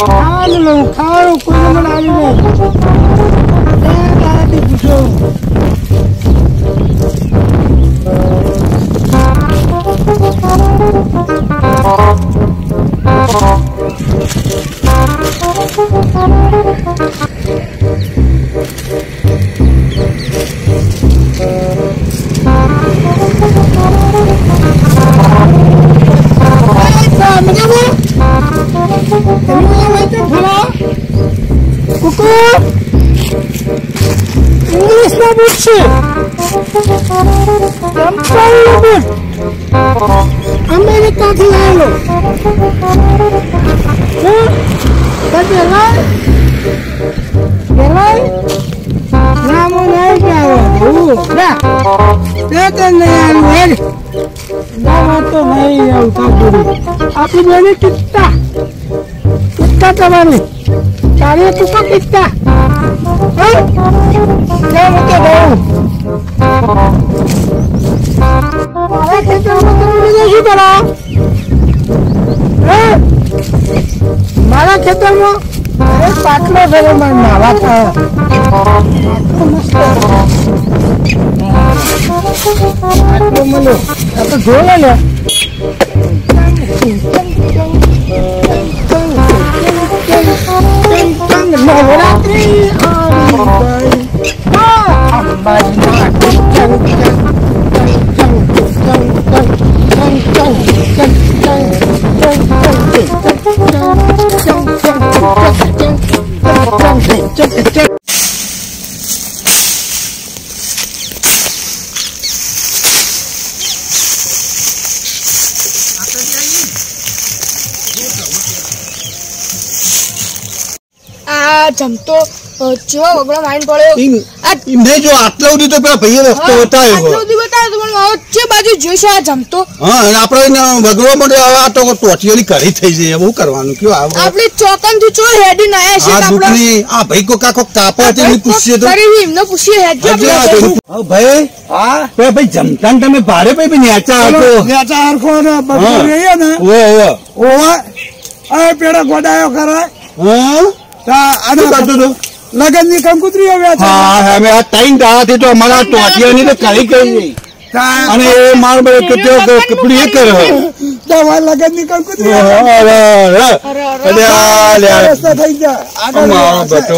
ખાવાનું કોઈ મને આવી નહીં પૂછો इंग्लिश में पूछे अमेरिका की लालो नाम नहीं क्या तो नहीं आपकी मैंने कितना कितना कमानी कार्य तुका कितना क्या होते भाऊ मारा खेतर में तुम नहीं करा मारा खेतर में अरे पाटलो फेरे मैं मारा था पाटलो मलो तो जोड़ा ले नवरात्रि जमतो जो वगड़ा माइन पड़े इमने जो आटला उदी तो पेला भैया रस्तो बतायो आटला उदी बतायो तो મને વચ્ચે બાજુ જોશે આ જમતો હા અને આપણે ભગવા માટે આ તો ટોટિયોની કરી થઈ જાય એવું કરવાનું કયો આપણે ચોકન થી ચો હેડી ના આયા છે આપણે આ ભાઈ કો કાકો કાપો તે પૂછીએ તો કરી એમને પૂછીએ હેડ હા ભાઈ હા તો ભાઈ જમતાન તમે ભારે ભાઈ ન્યાચા હરખો ને બધું રહે ને ઓ આ પેડા ગોડાયો કરે હા આને કરતો તો लगन ની કંકુતરી આવ્યા છે હા અમે આ ટાઈમ દાથી તો અમારા ટોટિયાની તો કરી ગઈ અને એ માર બરે કે કપડી કરે દવા लगन ની કંકુતરી અરે અરે આ રસ્તા થઈ ગયા આગળ બતો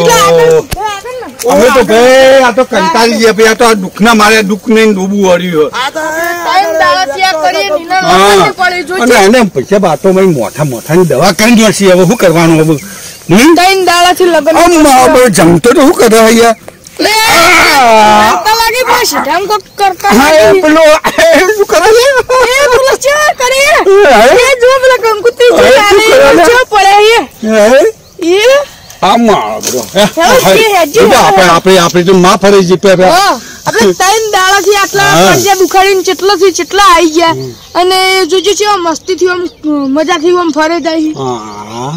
અમે તો ભાઈ આ તો કંટાળી ગયા ભાઈ આ તો દુખના મારે દુખ ને ડૂબું વળ્યું આ તો ટાઈમ દાળસિયા કરી નીના પડી જો અને એને પૈસા બાતો માં મોઠા મોઠાની દવા કરી જોશે હવે શું કરવાનું હવે ટાઈમ દાળથી લગન અમ્મા જમતો તો શું કરે અહીંયા તો લાગી પાછી ઢંગ કરતા હા પેલો શું કરે છે એ પેલો ચા કરે એ જો પેલા કંકુતી છે ચા પડે એ આમાં બ્રો આપણે તો માં ફરી જી પે આપણે ટાઈમ દાળથી આટલા પંજા બુખાડીને ચેટલા આવી ગયા અને જોજો છે મસ્તી થી આમ મજા થી આમ ફરે જાય હા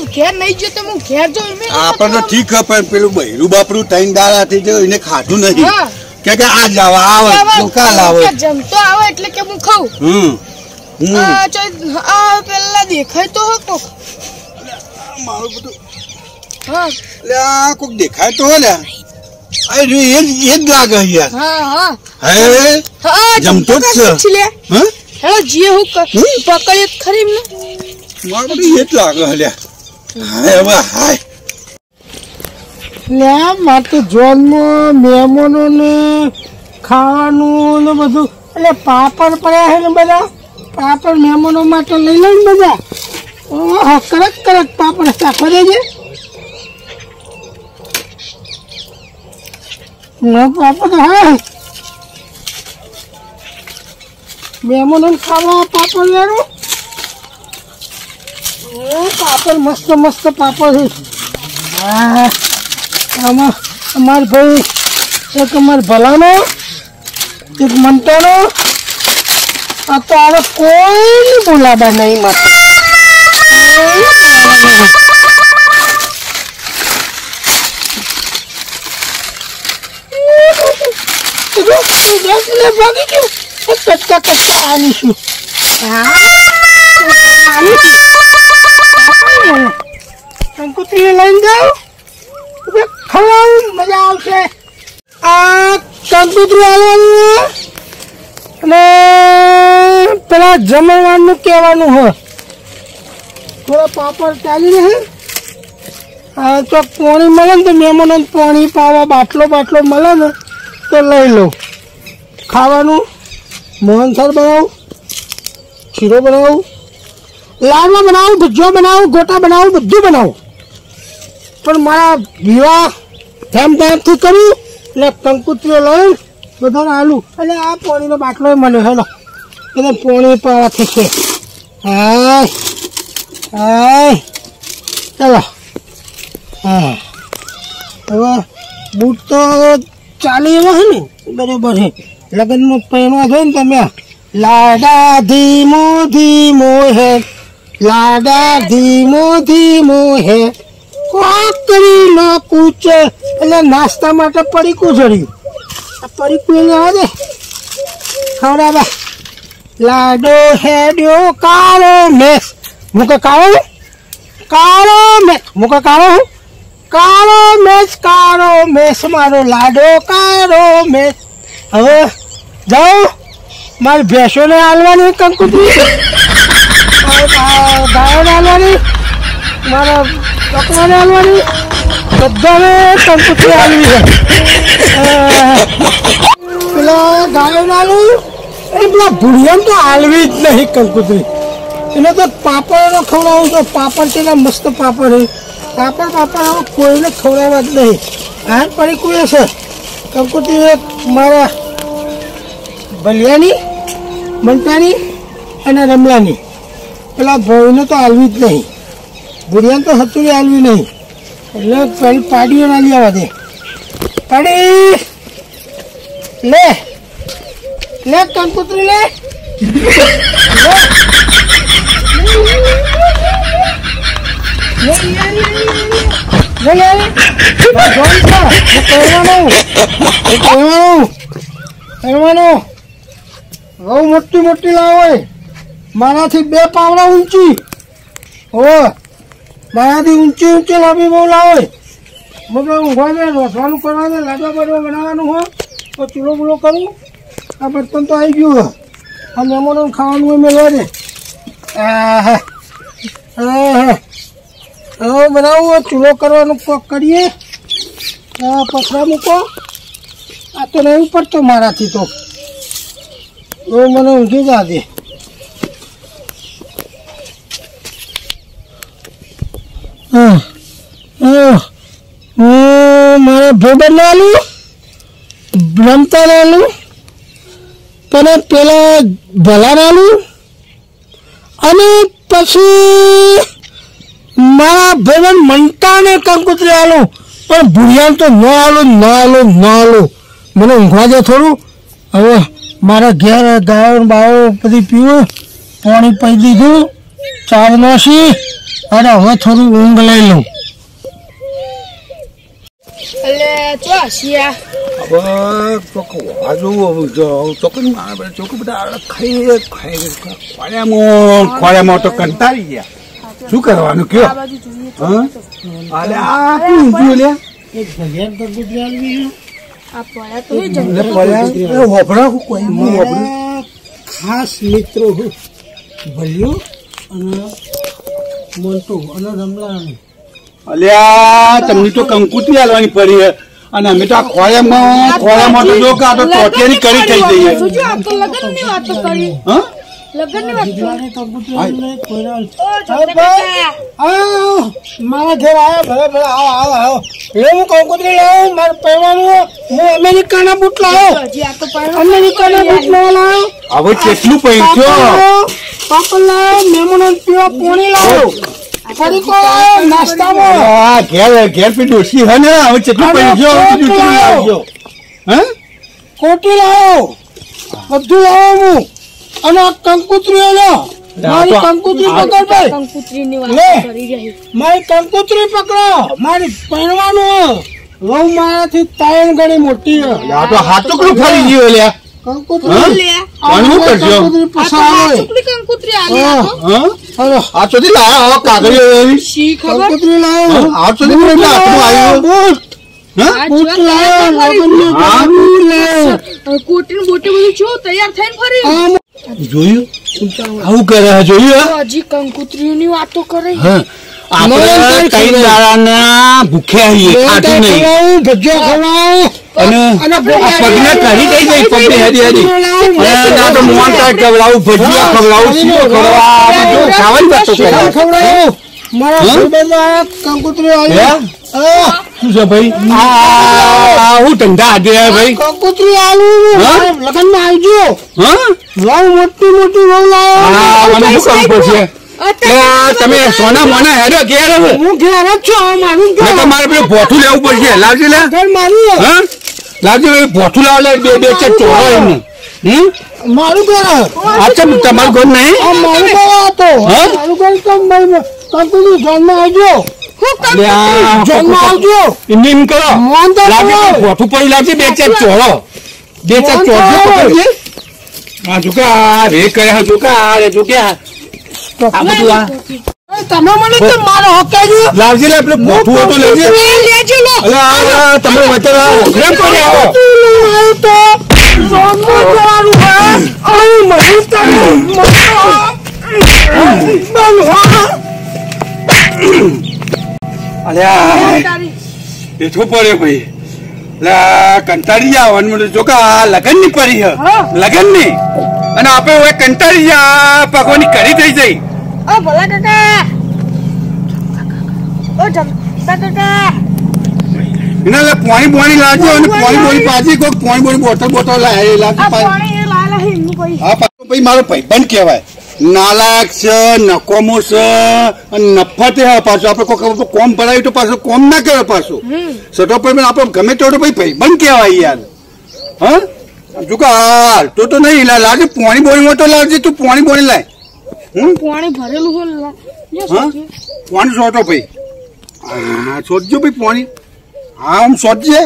ઘેર નહીં જો તો હું ઘેર જો આપણને ઠીક હે પણ પેલું બૈરું બાપરું ત્રણ દાડાથી જો એને ખાધું નહીં કે આ જાવા આવે કાલ આવે જમતો આવે એટલે કે હું ખાઉં પેલા દેખાય તો હકો મારું બધું હા લે આ કોક દેખાય તો લે આ એ જ લાગે યાર હા હે જમતો જ છે હા હે જે હું પકડી ખરી ને મારું બધું એ જ લાગે લે હવે હાય લે માર તો જોનમાં મહેમાનોને ખાવાનું ને બધું એટલે પાપડ પડ્યા છે ને બધા પાપડ મહેમાનો માટે લઈ લઈને બધા ઓહો કરક પાપડ શાખો દેજે પાપડ હા મહેમાનોને ખાવા પાપડ લેવાનું पापड़ मस्त मस्त पापड़ है हमारे भाई एक हमारे भलानो एक मनतानो तो आवे कोई नहीं बुलावा नहीं मत भागी क्यों કચ્ચા કચ્ચા આલીશું. કંકુતરી લઈને જાઉં ખવડાવું, મજા આવશે. આ કંકુતરી આવવાની અને પેલા જમવાનું કહેવાનું હોય. થોડા પાપડ ચાલી રહે. તો પાણી મળે ને તો મહેમાનો પાણી પાવા બાટલો મળે ને તો લઈ લઉં. ખાવાનું મોહનથાળ બનાવું, શીરો બનાવું, લાડવા બનાવું, ભજીયા બનાવું, ગોટા બનાવું, બધું બનાવું. પણ મારા વિવાહ ધામધામથી કર્યું એટલે કંકુતરીઓ લઈને બધાને આલું. અને આ પાણીનો બાટલો મળ્યો હેલો એટલે પાણી પાવા થશે. હાય હાય ચાલો. હા હવે બૂટ તો ચાલી એવા છે ને બરોબર છે. લગ્નમાં પહેરવા જોઈએ ને તમે. લાડા ધીમો ધીમો હે, લાડા ધીમો ધીમો હે, કોકરી નો કૂચ. એટલે નાસ્તા માટે પડીકું ચડ્યું. આ પડીકું એને આવે દે ખવડાવા. લાડો હેડ્યો કાળો મેસ, મુકે કાળો કાળો મેસ, મુકે કાળો કાળો મેસ મારો લાડો કાળો મેસ. હવે જાઓ મારી ભેંસોને હાલવાની કંકુતરી, ગાયોને હાલવાની, મારા બકરાને હાલવાની, બધાને કંકુતરી હાલવી છે. પેલા ગાયોને હાલવું એ પેલા ભૂડિયાને તો હાલવી જ નહીં કંકુતરી. એને તો પાપડનો ખવડાવું તો પાપડ તેના મસ્ત પાપડ છે. પાપડ કોઈને ખવડાવવા જ નહીં. આ પડી કોઈ છે કંકુતરી એક મારા ભલિયાની, મંટાની અને રમલાની. પેલા ભાઈને તો હાલવી જ નહીં, ભૂરિયાને તો હતુરી હાલવી નહીં. એટલે પેલી પાડીઓ ના લઈ આવવા દે. પાડી લે લે કંકુતરી લે. બહુ મોટી મોટી લાવો, મારાથી 2 પાવડા ઊંચી. મારાથી ઊંચી લાંબી બહુ લાવો. મતલબ ઊંઘવા દે, રોસવાનું કરવાનું, લાડવા બાડવા બનાવવાનું હોય તો ચૂલો બૂલો કરું. આ બર્તન તો આવી ગયું હોય. આ મહેમાનો ખાવાનું હોય મેળવા દે. હવે બનાવું ચૂલો કરવાનું કોક કરીએ. પકડા મૂકો. આ તો નહીં પડતો મારાથી તો. મને ઊંઘી જા દે. મારા ભેબર લાલું, રમતા લાલું, પણ પેલા ભલા લાલું, અને પછી મારા ભેબર મંટાને કંકુતરી આલું. પણ ભૂરિયાને તો ન આલું. મને ઊંઘવા દે થોડું. હવે મારા ઘેર ગાયો બાયો બધી પીવું, પાણી પી દીધું, ચા નોસી, અને હવે થોડું ઊંઘ લઈ લઉં. ખોળ્યામાં તો કંટાળી ગયા. શું કરવાનું કયો? ખાસ મિત્રો ભલ્યો અને મોન્ટો અને રમલા. અલ્યા તમને તો કંકુતરી હાલવાની પડી અને અમે તો આ ખોળામાં તો જો કે આ તો ટોટિયાની કરી થઈ જઈએ. મારા ઘેર આવ્યા હું કંકુતરી લાવ્યો. મારે પહેરવાનું હું અમેરિકાના બૂટ લાવ્યો. અમેરિકાના બૂટ લાવ્યો. હવે કેટલું પૈસ્યો પાપડ લાવ્યો. મહેમાનો પીવા પાણી લાવ્યો. નાસ્તામાં ઘેર પી ડોસી હે ને. હવે કેટલું પૈસ્યો. કોટી લાવ્યો. બધું લાવ્યો હું. અને કંકુતરીઓ લો. મારી કંકુતરી પકડ ભાઈ. મારી કંકુતરી પકડો. મારી પહેરવાનું. મારાથી 3 ગણી મોટી. હાથુકડું ફરી ગયું. કંકોત્રી લે પાણી શું કરશો? કંકોત્રી પસાર આવે. કંકુત્રી આલી આ તો હા હાલો. આ સુધી લાયા કાગળીઓ એવી શી ખબર કંકોત્રી લાવ્યો. આ સુધી પણ હાથમાં આવ્યું બૂટ હા આ બૂટ જો લાવ્યો. તૈયાર લગનનું હા. બૂટ લાવ્યો. કોટી બોટી બધું જો તૈયાર થઈને ફરી આમ જોયું આવું કરે છે, જોયું તો હજી કંકુત્રીઓની વાતો કરે હા આપણે કઈ દાડાના ભૂખ્યા છીએ, ખાતું નહીં ખવડાવું, ભજીયા ખવડાવું. અને આ પગને કરી દઈ ગઈ પગને હેરી હેરી અને ના તો મોહનથાળ ખવડાવું, ભજીયા ખવડાવું, શીરો ખવડાવું, આ બધું ખાવાની વાતો કરે. શીરો ખવડાવું. મારા ભાઈબંધો આયા, કંકોત્રી આવી. હે? હા. શું છે ભાઈ? આ હું ધંધા આજે ભાઈ? કંકોત્રી આલું. હા? લગનમાં આવજો. હા? વહુ મોટી મોટી વહુ લાવ્યો. આ મને શું કામ પડશે? એ તમે સોના મોના હેરો ઘેર હવે હું ઘેર જ છું. મારું ને તમારે પેલું ભોથું લેવું પડશે. લાવજે લે. ઘર મારું. હા? લાવજે પેલું ભોથું લાવ લે, બે બે ચાર ચોરો એમને. મારું ઘર. આ ચમ તમારું ઘર નહીં? આ મારું ઘર હતો. હા? મારું ઘર કંકોત્રી જન્મ આવજો. લે આ જન્મ આવજો. એમ કરો. મોહન તો લાવજે ખવડાવો. પેલું ભોથું પડી લાવજે, બે ચાર ચોરો. બે ચાર ચોરો પકડજે. આ જોકા આ રે કર્યા જોકા આ રે જોકા આ બધું આ તમે મને તો મારો હક આવ્યો. લાવજે લે પેલું ભોથું હોય તો લેજે. લેજો લો અલા આ તમે વચ્ચે ઘરે પડી આવો. અલ્યા તારી બેઠો પડ્યો ભાઈ. લા કંટાળી આવવાનું મને જો કે આ લગન ની પડી હે, લગન ની અને આપણે હવે કંટાળી જા ભગવાનની કરી થઈ જઈ. ઓ ભલા કાકા ઓ જમતા કાકા એના લે પાણી બોણી લાવજો અને પાણી બોણી પાછી કોઈક પાણી બોણી બોટલ બોટલ લાવી આ પાછી. પાણી એ લાલા હે નું કોઈ હા પાછો ભાઈ મારો ભાઈબંધ કહેવાય. નાલાયક છે, નકોમો છે અને નફતે હે પાછો. આપણે કોઈ કોમ ભરાયું તો પાછું કોમ ના કરે પાછું. સટો પર આપણે ગમે તો ભાઈ ભાઈબંધ કહેવાય યાર. હા જો કે હાલતો તો નહીં લાવજે પાણી બોણી તો લાવજે તું પાણી બોણી લાય. પાણી ભરેલું હો લા હા પાણી સોટો ભાઈ. હા સોટજો ભાઈ પાણી. હા આમ સોટજે.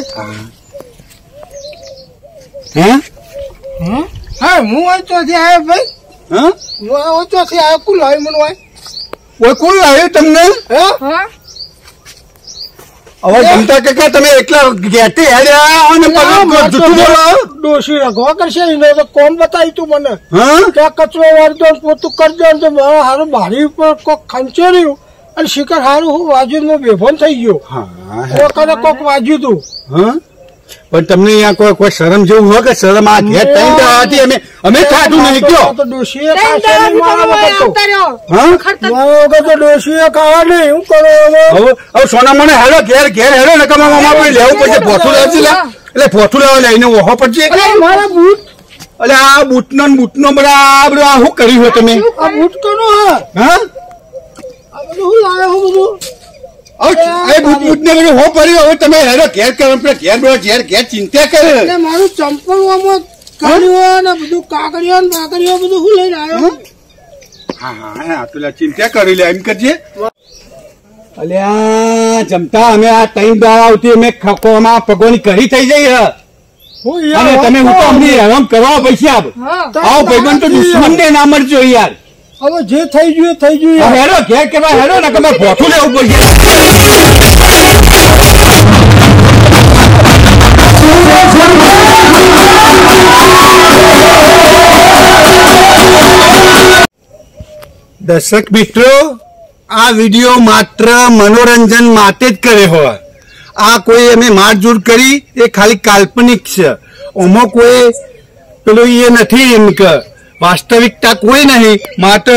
હે હા હું અહીં ચોથી આવ્યો ભાઈ. હા હું ચોથી આવ્યો. કુલ આવ્યો મને હોય. ઓય કોણ લાવ્યું તમને? હા હવે જમતા કાકા તમે એકલા ઘેટી હેડ્યા અને પલક જૂઠું બોલો. ડોશી રખવા કરશે એને તો કોણ બતાવી તું મને. હા ત્યાં કચરો વાળતો ને પોતું કરજો ને તો મારા હારું બારી ઉપર કોક ખંચેર્યું અને શિખર હારું હું વાજુ બેભાન થઈ ગયો. હા કોકને કોક વાજ્યું તું. હા પણ તમને અહીંયા કોઈ શરમ જેવું હોય કે શરમ આ ઘેર ટાઈમ હતી અમે ખાધું નહીં કયો. તો ડોશીએ તઈ ખાશે દાડા નહીં મારા વગર તો. આવતા રહ્યો હા ખરતા મારા વગર તો ડોશીએ ખાવા નહીં. હું કરો હવે? હવે સોના મને હેલો ઘેર ઘેર હેલો ને કમા મામા લેવું પડશે. ભોથું લેવશે લે એટલે ભોથું લેવા લઈને ઓહો પડશે. અરે મારા બૂટ. એટલે આ બૂટનો ને બૂટનો બરાબર આ શું કર્યું હોય તમે? આ બૂટ કોનો હે? હા આ બધું હું લાવ્યો હું બધું. એ બૂટ ને બધું હો પડ્યું. હવે તમે હેલો ઘેર કરો ઘેર બોલો ઘેર ચિંતા કરે. એટલે મારું ચંપલ આમાં કાઢ્યો ને બધું કાગળિયો ને બાગળિયો બધું હું લઈને આવ્યો. હા હા પેલા ચિંતા કરી લે એમ કરજે. અલ્યા જમતા અમે આ ત્રણ દાડા આવતી અમે ખકોમાં પગોની કરી થઈ જઈ હે. હું અને યાર તમે હું તો અમને હેરાન કરવા પૈસા આપ. હા આવો ભાઈબંધ તો દુશ્મન ને ના મળજો યાર. હવે જે થઈ ગયું એ થઈ ગયું યાર. હેરો ઘેર કેવા હેરો ને તમે ભોથું લેવું પડશે. દર્શક મિત્રો આ વિડીયો માત્ર મનોરંજન માટે જ કરે હોય. આ કોઈ અમે મારઝૂડ કરી એ ખાલી કાલ્પનિક છે. ઓમાં કોઈ પેલું એ નથી એમ કે વાસ્તવિકતા કોઈ નહીં. માટે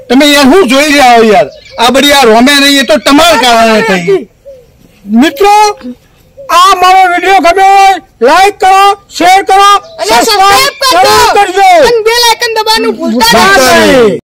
તમે યાર શું જોઈ રહ્યા હો યાર? આ બધી આ રોમે નહીં એ તો તમારા કારણે થઈ. મિત્રો આ મારો વિડીયો ગમ્યો હોય લાઈક કરો, શેર કરો, અને સબસ્ક્રાઇબ કરજો કરજો. અને બેલ આઇકન દબાવવાનું ભૂલતા નહીં. નહીં.